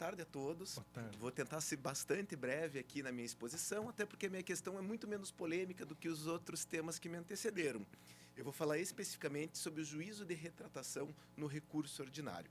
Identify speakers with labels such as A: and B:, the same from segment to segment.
A: tarde a todos.
B: Boa tarde.
A: Vou tentar ser bastante breve aqui na minha exposição, até porque a minha questão é muito menos polêmica do que os outros temas que me antecederam. Eu vou falar especificamente sobre o juízo de retratação no recurso ordinário.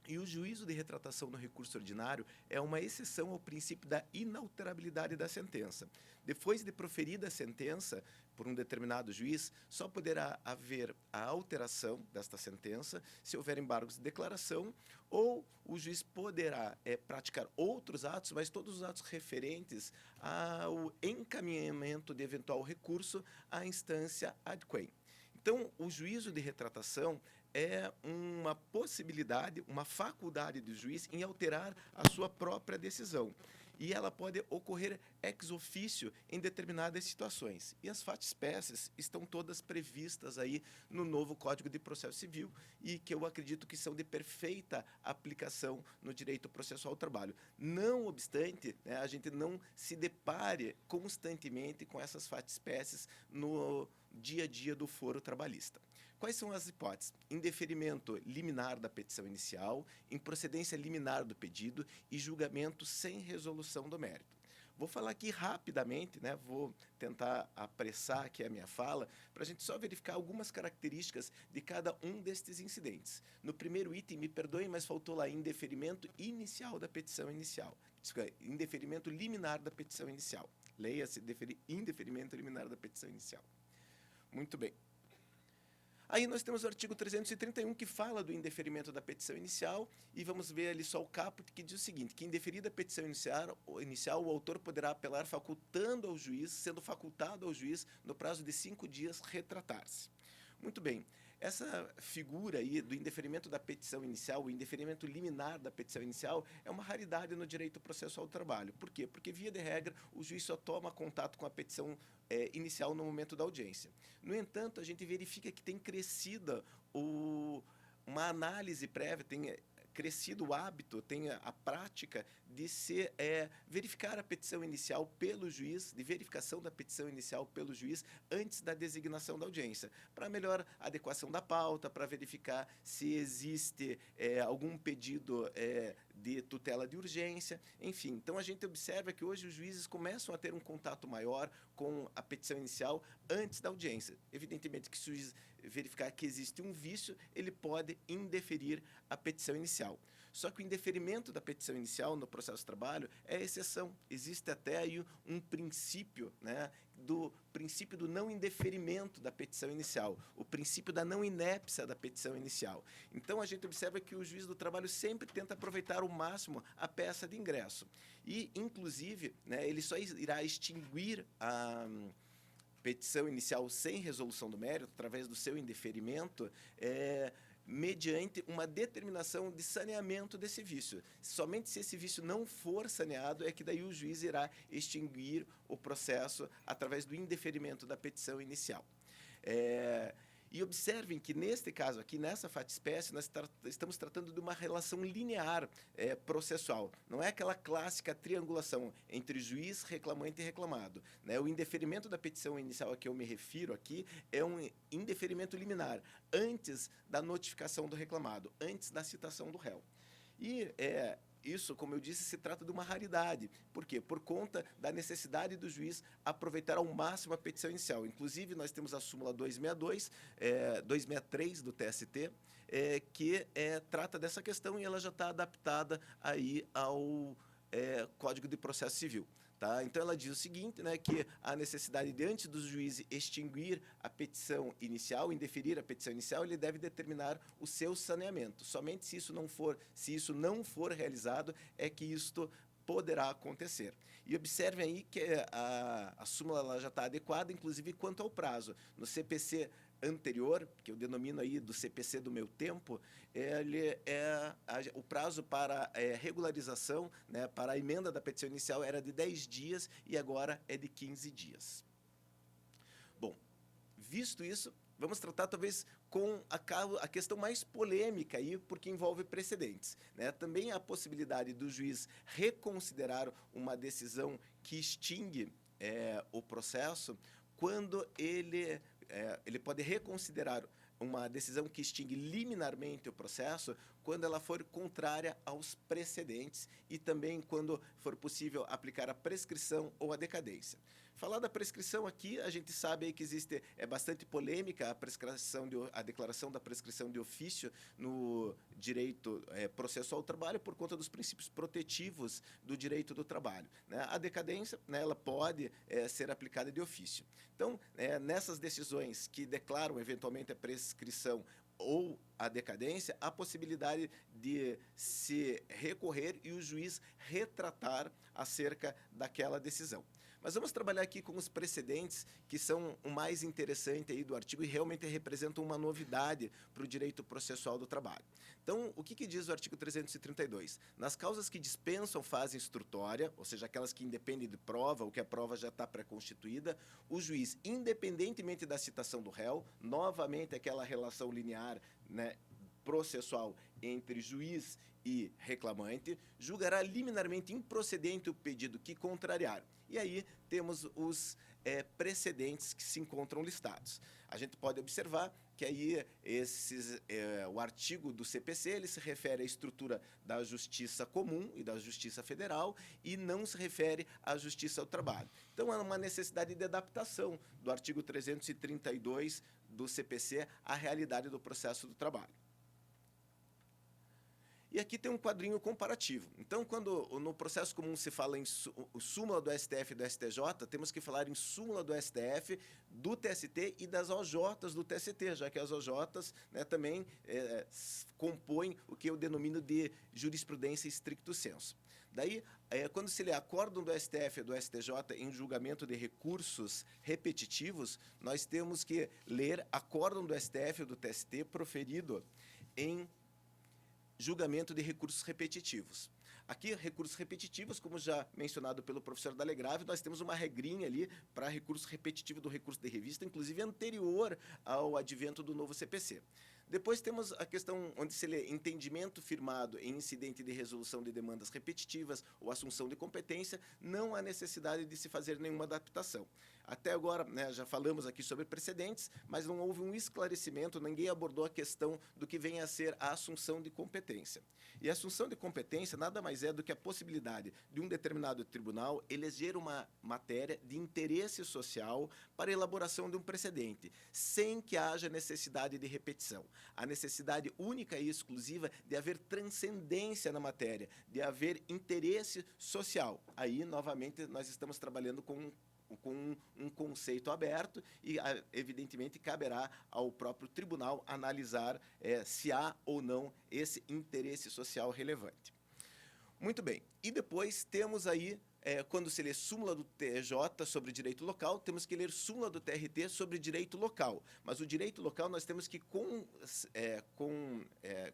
A: E o juízo de retratação no recurso ordinário é uma exceção ao princípio da inalterabilidade da sentença. Depois de proferida a sentença por um determinado juiz, só poderá haver a alteração desta sentença se houver embargos de declaração, ou o juiz poderá praticar outros atos, mas todos os atos referentes ao encaminhamento de eventual recurso à instância ad quem. Então, o juízo de retratação é uma possibilidade, uma faculdade do juiz em alterar a sua própria decisão. E ela pode ocorrer ex officio em determinadas situações. E as fatispécies estão todas previstas aí no novo Código de Processo Civil e que eu acredito que são de perfeita aplicação no direito processual do trabalho. Não obstante, né, a gente não se depare constantemente com essas fatispécies no dia a dia do foro trabalhista. Quais são as hipóteses? Indeferimento liminar da petição inicial, improcedência liminar do pedido e julgamento sem resolução do mérito. Vou falar aqui rapidamente, né? Vou tentar apressar aqui a minha fala, para a gente só verificar algumas características de cada um destes incidentes. No primeiro item, me perdoem, mas faltou lá indeferimento inicial da petição inicial. Indeferimento liminar da petição inicial. Leia-se indeferimento liminar da petição inicial. Muito bem. Aí nós temos o artigo 331, que fala do indeferimento da petição inicial, e vamos ver ali só o caput, que diz o seguinte, que indeferida a petição inicial, o autor poderá apelar facultando ao juiz, sendo facultado ao juiz, no prazo de 5 dias, retratar-se. Muito bem. Essa figura aí do indeferimento da petição inicial, o indeferimento liminar da petição inicial, é uma raridade no direito processual do trabalho. Por quê? Porque, via de regra, o juiz só toma contato com a petição inicial no momento da audiência. No entanto, a gente verifica que tem crescido uma análise prévia, tem crescido o hábito, tem a prática de se verificar a petição inicial pelo juiz, de verificação da petição inicial pelo juiz antes da designação da audiência, para melhor adequação da pauta, para verificar se existe algum pedido de tutela de urgência, enfim. Então, a gente observa que hoje os juízes começam a ter um contato maior com a petição inicial antes da audiência. Evidentemente que se o juiz verificar que existe um vício, ele pode indeferir a petição inicial. Só que o indeferimento da petição inicial no processo de trabalho é exceção. Existe até aí um princípio, né, do princípio do não indeferimento da petição inicial, o princípio da não inépcia da petição inicial. Então, a gente observa que o juiz do trabalho sempre tenta aproveitar ao máximo a peça de ingresso. E, inclusive, né, ele só irá extinguir a petição inicial sem resolução do mérito, através do seu indeferimento, mediante uma determinação de saneamento desse vício. Somente se esse vício não for saneado é que daí o juiz irá extinguir o processo através do indeferimento da petição inicial. E observem que, neste caso aqui, nessa fatispécie, nós estamos tratando de uma relação linear processual. Não é aquela clássica triangulação entre juiz, reclamante e reclamado, né? O indeferimento da petição inicial a que eu me refiro aqui é um indeferimento liminar, antes da notificação do reclamado, antes da citação do réu. E isso, como eu disse, se trata de uma raridade. Por quê? Por conta da necessidade do juiz aproveitar ao máximo a petição inicial. Inclusive, nós temos a súmula 263 do TST, que trata dessa questão, e ela já está adaptada aí ao Código de Processo Civil. Tá? Então, ela diz o seguinte, né, que a necessidade de, antes do juiz extinguir a petição inicial, indeferir a petição inicial, ele deve determinar o seu saneamento. Somente se isso não for realizado, é que isto poderá acontecer. E observem aí que a súmula ela já está adequada, inclusive quanto ao prazo. No CPC anterior, que eu denomino aí do CPC do meu tempo, o prazo para regularização, né, para a emenda da petição inicial era de 10 dias e agora é de 15 dias. Bom, visto isso, vamos tratar talvez com a questão mais polêmica aí, porque envolve precedentes, né? Também a possibilidade do juiz reconsiderar uma decisão que extingue o processo, quando ele pode reconsiderar uma decisão que extingue liminarmente o processo quando ela for contrária aos precedentes e também quando for possível aplicar a prescrição ou a decadência. Falar da prescrição aqui, a gente sabe aí que existe bastante polêmica a declaração da prescrição de ofício no direito processual do trabalho por conta dos princípios protetivos do direito do trabalho, né? A decadência, né, ela pode ser aplicada de ofício. Então, nessas decisões que declaram eventualmente a prescrição ou a decadência, há possibilidade de se recorrer e o juiz retratar acerca daquela decisão. Mas vamos trabalhar aqui com os precedentes, que são o mais interessante aí do artigo e realmente representam uma novidade para o direito processual do trabalho. Então, o que diz o artigo 332? Nas causas que dispensam fase instrutória, ou seja, aquelas que independem de prova, ou que a prova já está pré-constituída, o juiz, independentemente da citação do réu, novamente aquela relação linear, né, processual entre juiz e reclamante, julgará liminarmente improcedente o pedido que contrariar. E aí temos os precedentes que se encontram listados. A gente pode observar que aí o artigo do CPC ele se refere à estrutura da Justiça Comum e da Justiça Federal e não se refere à Justiça do Trabalho. Então, há uma necessidade de adaptação do artigo 332 do CPC à realidade do processo do trabalho. E aqui tem um quadrinho comparativo. Então, quando no processo comum se fala em súmula do STF e do STJ, temos que falar em súmula do STF, do TST e das OJs do TST, já que as OJs, né, também compõem o que eu denomino de jurisprudência stricto sensu. Daí, quando se lê acórdão do STF e do STJ em julgamento de recursos repetitivos, nós temos que ler acórdão do STF e do TST proferido em julgamento de recursos repetitivos. Aqui, recursos repetitivos, como já mencionado pelo professor Dalegrave, nós temos uma regrinha ali para recurso repetitivo do recurso de revista, inclusive anterior ao advento do novo CPC. Depois temos a questão onde se lê entendimento firmado em incidente de resolução de demandas repetitivas ou assunção de competência, não há necessidade de se fazer nenhuma adaptação. Até agora, né, já falamos aqui sobre precedentes, mas não houve um esclarecimento, ninguém abordou a questão do que vem a ser a assunção de competência. E a assunção de competência nada mais é do que a possibilidade de um determinado tribunal eleger uma matéria de interesse social para a elaboração de um precedente, sem que haja necessidade de repetição. A necessidade única e exclusiva de haver transcendência na matéria, de haver interesse social. Aí, novamente, nós estamos trabalhando com um conceito aberto e, evidentemente, caberá ao próprio tribunal analisar se há ou não esse interesse social relevante. Muito bem. E depois temos aí, quando se lê súmula do TJ sobre direito local, temos que ler súmula do TRT sobre direito local. Mas o direito local nós temos que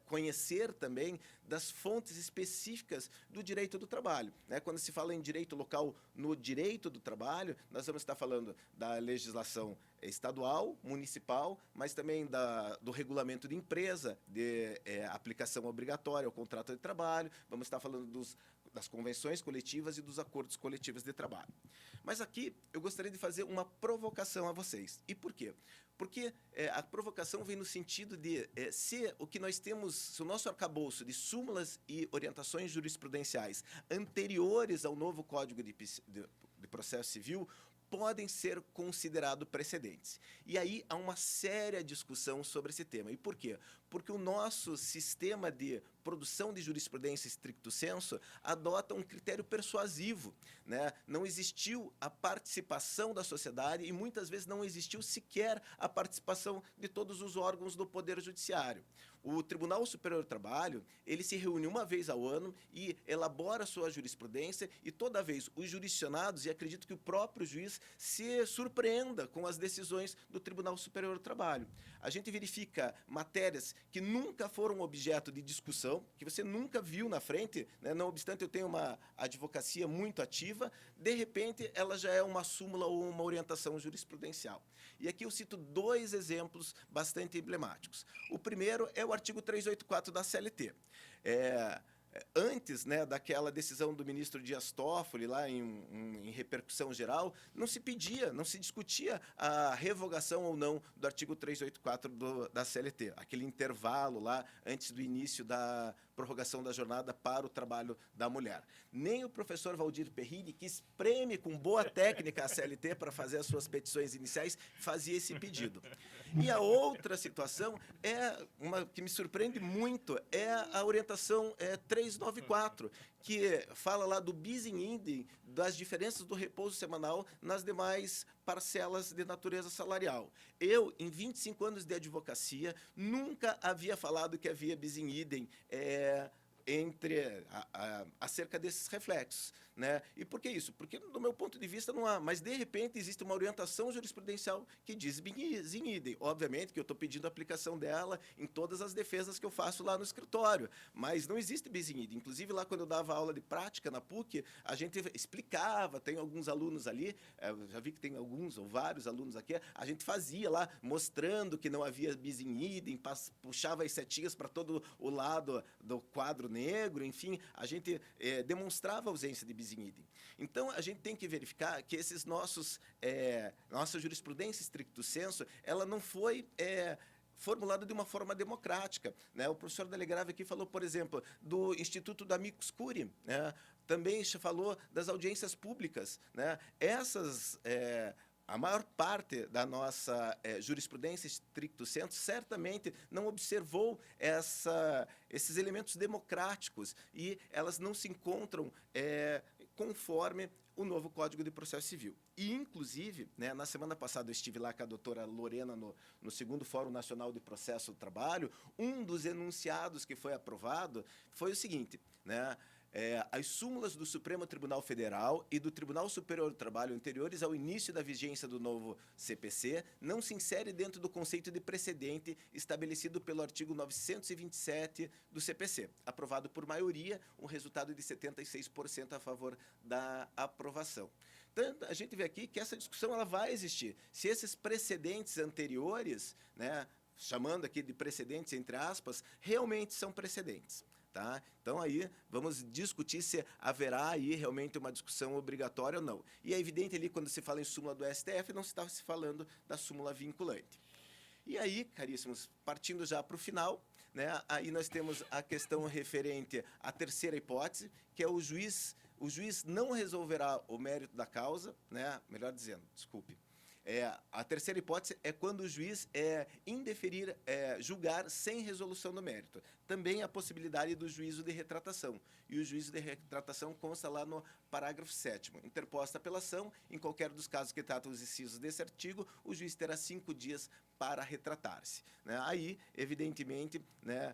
A: conhecer também das fontes específicas do direito do trabalho, né? Quando se fala em direito local no direito do trabalho, nós vamos estar falando da legislação estadual, municipal, mas também do regulamento de empresa, de aplicação obrigatória ao contrato de trabalho, vamos estar falando das convenções coletivas e dos acordos coletivos de trabalho. Mas aqui eu gostaria de fazer uma provocação a vocês. E por quê? Porque a provocação vem no sentido de se o que nós temos, se o nosso arcabouço de súmulas e orientações jurisprudenciais anteriores ao novo Código de Processo Civil podem ser considerados precedentes. E aí há uma séria discussão sobre esse tema. E por quê? Porque o nosso sistema de produção de jurisprudência stricto sensu adota um critério persuasivo, né? Não existiu a participação da sociedade e muitas vezes não existiu sequer a participação de todos os órgãos do Poder Judiciário. O Tribunal Superior do Trabalho, ele se reúne uma vez ao ano e elabora sua jurisprudência e toda vez os jurisdicionados, e acredito que o próprio juiz se surpreenda com as decisões do Tribunal Superior do Trabalho. A gente verifica matérias que nunca foram objeto de discussão, que você nunca viu na frente, né? Não obstante eu tenho uma advocacia muito ativa, de repente ela já é uma súmula ou uma orientação jurisprudencial. E aqui eu cito dois exemplos bastante emblemáticos. O primeiro é o artigo 384 da CLT. antes, né, daquela decisão do ministro Dias Toffoli, lá em repercussão geral, não se pedia, não se discutia a revogação ou não do artigo 384 da CLT, aquele intervalo lá antes do início da prorrogação da jornada para o trabalho da mulher. Nem o professor Valdir Perrini, que espreme com boa técnica a CLT para fazer as suas petições iniciais, fazia esse pedido. E a outra situação é uma que me surpreende muito, é a orientação 394, que fala lá do bis in idem, das diferenças do repouso semanal nas demais parcelas de natureza salarial. Eu, em 25 anos de advocacia, nunca havia falado que havia bis in idem acerca desses reflexos, né? E por que isso? Porque, do meu ponto de vista, não há. Mas, de repente, existe uma orientação jurisprudencial que diz bis in idem. Obviamente que eu estou pedindo a aplicação dela em todas as defesas que eu faço lá no escritório, mas não existe bis in idem. Inclusive, lá quando eu dava aula de prática na PUC, a gente explicava, tem alguns alunos ali, já vi que tem alguns ou vários alunos aqui, a gente fazia lá, mostrando que não havia bis in idem, puxava as setinhas para todo o lado do quadro negro, enfim, a gente demonstrava a ausência de bis in idem. Então, a gente tem que verificar que esses nossa jurisprudência stricto sensu, ela não foi formulada de uma forma democrática, né? O professor Delegrave aqui falou, por exemplo, do Instituto da Amicus Curiae, né? Também falou das audiências públicas, né? A maior parte da nossa jurisprudência stricto sensu certamente não observou esses elementos democráticos e elas não se encontram conforme o novo Código de Processo Civil. E, inclusive, né, na semana passada eu estive lá com a doutora Lorena no 2º Fórum Nacional de Processo do Trabalho. Um dos enunciados que foi aprovado foi o seguinte, né? As súmulas do Supremo Tribunal Federal e do Tribunal Superior do Trabalho anteriores ao início da vigência do novo CPC não se inserem dentro do conceito de precedente estabelecido pelo artigo 927 do CPC, aprovado por maioria, um resultado de 76% a favor da aprovação. Então, a gente vê aqui que essa discussão ela vai existir. Se esses precedentes anteriores, né, chamando aqui de precedentes entre aspas, realmente são precedentes. Tá? Então, aí, vamos discutir se haverá aí realmente uma discussão obrigatória ou não. E é evidente ali, quando se fala em súmula do STF, não se está se falando da súmula vinculante. E aí, caríssimos, partindo já para o final, né, aí nós temos a questão referente à terceira hipótese, que é o juiz não resolverá o mérito da causa, né, melhor dizendo, desculpe. A terceira hipótese é quando o juiz indeferir, julgar sem resolução do mérito. Também a possibilidade do juízo de retratação. E o juízo de retratação consta lá no parágrafo 7º. Interposta a apelação, em qualquer dos casos que tratam os incisos desse artigo, o juiz terá 5 dias para retratar-se. Né? Aí, evidentemente, né,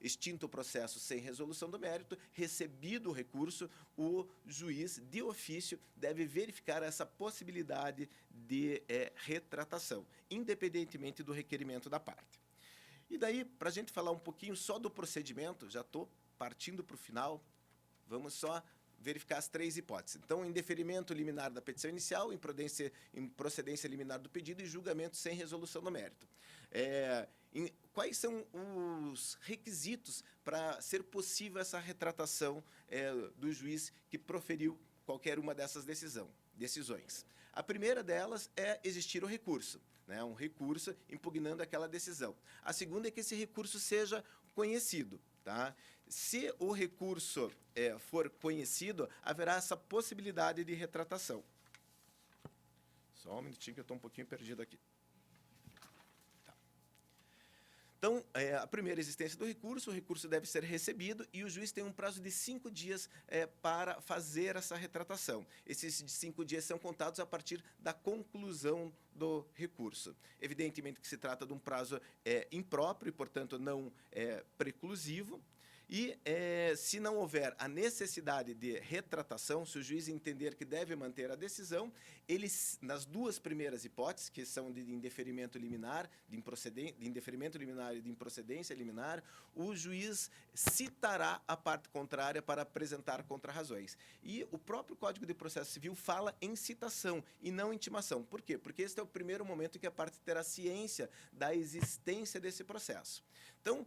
A: extinto o processo sem resolução do mérito, recebido o recurso, o juiz, de ofício, deve verificar essa possibilidade de retratação, independentemente do requerimento da parte. E daí, para a gente falar um pouquinho só do procedimento, já estou partindo para o final, vamos só verificar as 3 hipóteses. Então, indeferimento liminar da petição inicial, improcedência liminar do pedido e julgamento sem resolução do mérito. Quais são os requisitos para ser possível essa retratação do juiz que proferiu qualquer uma dessas decisões? A primeira delas é existir o recurso, né? Um recurso impugnando aquela decisão. A segunda é que esse recurso seja conhecido. Tá? Se o recurso for conhecido, haverá essa possibilidade de retratação. Só um minutinho que eu estou um pouquinho perdido aqui. Tá. Então, a primeira existência do recurso, o recurso deve ser recebido e o juiz tem um prazo de 5 dias para fazer essa retratação. Esses 5 dias são contados a partir da conclusão do recurso. Evidentemente que se trata de um prazo impróprio e, portanto, não preclusivo. E, se não houver a necessidade de retratação, se o juiz entender que deve manter a decisão, nas 2 primeiras hipóteses, que são de indeferimento liminar, de indeferimento liminar e de improcedência liminar, o juiz citará a parte contrária para apresentar contrarrazões. E o próprio Código de Processo Civil fala em citação e não intimação. Por quê? Porque este é o primeiro momento em que a parte terá ciência da existência desse processo. Então,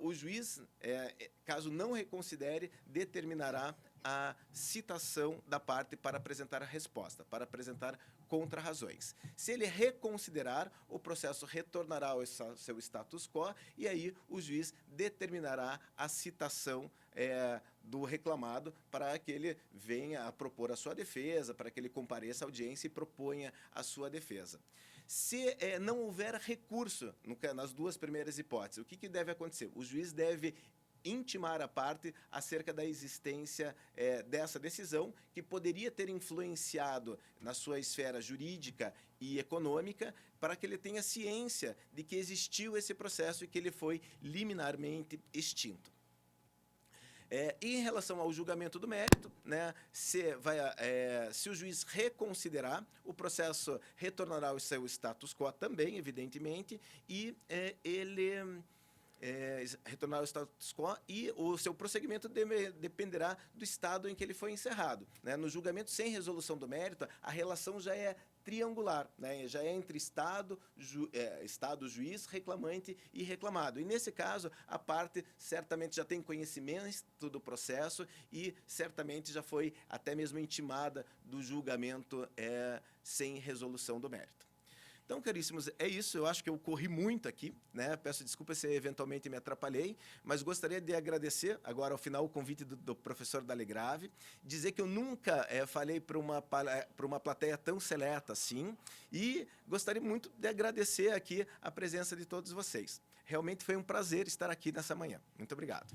A: o juiz caso não reconsidere, determinará a citação da parte para apresentar a resposta, para apresentar contrarrazões. Se ele reconsiderar, o processo retornará ao seu status quo e aí o juiz determinará a citação do reclamado para que ele venha a propor a sua defesa, para que ele compareça à audiência e proponha a sua defesa. Se não houver recurso nas duas primeiras hipóteses, o que deve acontecer? O juiz deve intimar a parte acerca da existência dessa decisão, que poderia ter influenciado na sua esfera jurídica e econômica, para que ele tenha ciência de que existiu esse processo e que ele foi liminarmente extinto. E em relação ao julgamento do mérito, né, se o juiz reconsiderar, o processo retornará ao seu status quo também, evidentemente, e ele retornar ao status quo e o seu prosseguimento dependerá do estado em que ele foi encerrado, né? No julgamento sem resolução do mérito, a relação já é triangular, né? Já é entre Estado, juiz, reclamante e reclamado. E, nesse caso, a parte certamente já tem conhecimento do processo e certamente já foi até mesmo intimada do julgamento sem resolução do mérito. Então, caríssimos, é isso. Eu acho que eu corri muito aqui, né? Peço desculpas se eventualmente me atrapalhei, mas gostaria de agradecer, agora ao final, o convite do professor Dalegrave, dizer que eu nunca falei para uma plateia tão seleta assim, e gostaria muito de agradecer aqui a presença de todos vocês. Realmente foi um prazer estar aqui nessa manhã. Muito obrigado.